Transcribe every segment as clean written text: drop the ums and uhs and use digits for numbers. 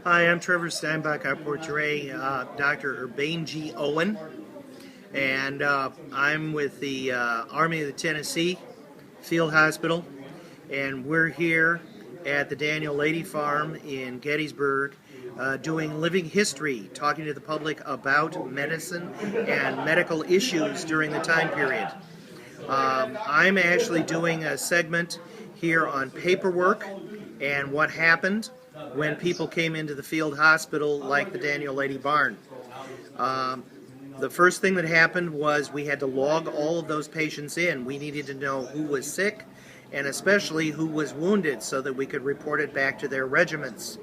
Hi, I'm Trevor Steinbach. I portray Dr. Urbane G. Owen, and I'm with the Army of the Tennessee Field Hospital, and we're here at the Daniel Lady Farm in Gettysburg doing living history, talking to the public about medicine and medical issues during the time period. I'm actually doing a segment here on paperwork and what happened when people came into the field hospital like the Daniel Lady Barn. The first thing that happened was we had to log all of those patients in. We needed to know who was sick and especially who was wounded so that we could report it back to their regiments.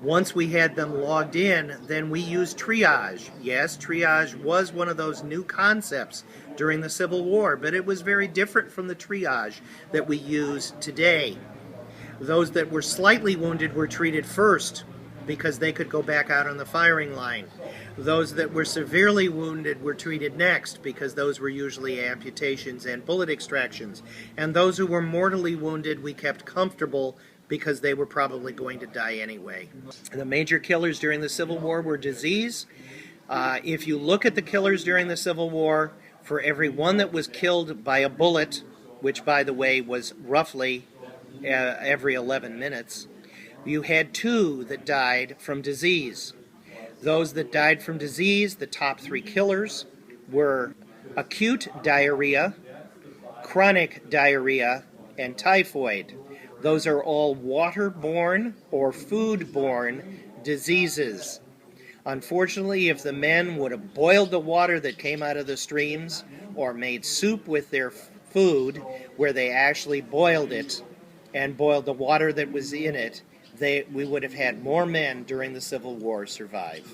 Once we had them logged in, then we used triage. Yes, triage was one of those new concepts during the Civil War, but it was very different from the triage that we use today. Those that were slightly wounded were treated first because they could go back out on the firing line. Those that were severely wounded were treated next because those were usually amputations and bullet extractions. And those who were mortally wounded we kept comfortable because they were probably going to die anyway. The major killers during the Civil War were disease. If you look at the killers during the Civil War, for every one that was killed by a bullet, which by the way was roughly every 11 minutes, you had 2 that died from disease. Those that died from disease, the top 3 killers, were acute diarrhea, chronic diarrhea, and typhoid. Those are all waterborne or foodborne diseases. Unfortunately, if the men would have boiled the water that came out of the streams or made soup with their food where they actually boiled it and boiled the water that was in it, we would have had more men during the Civil War survive.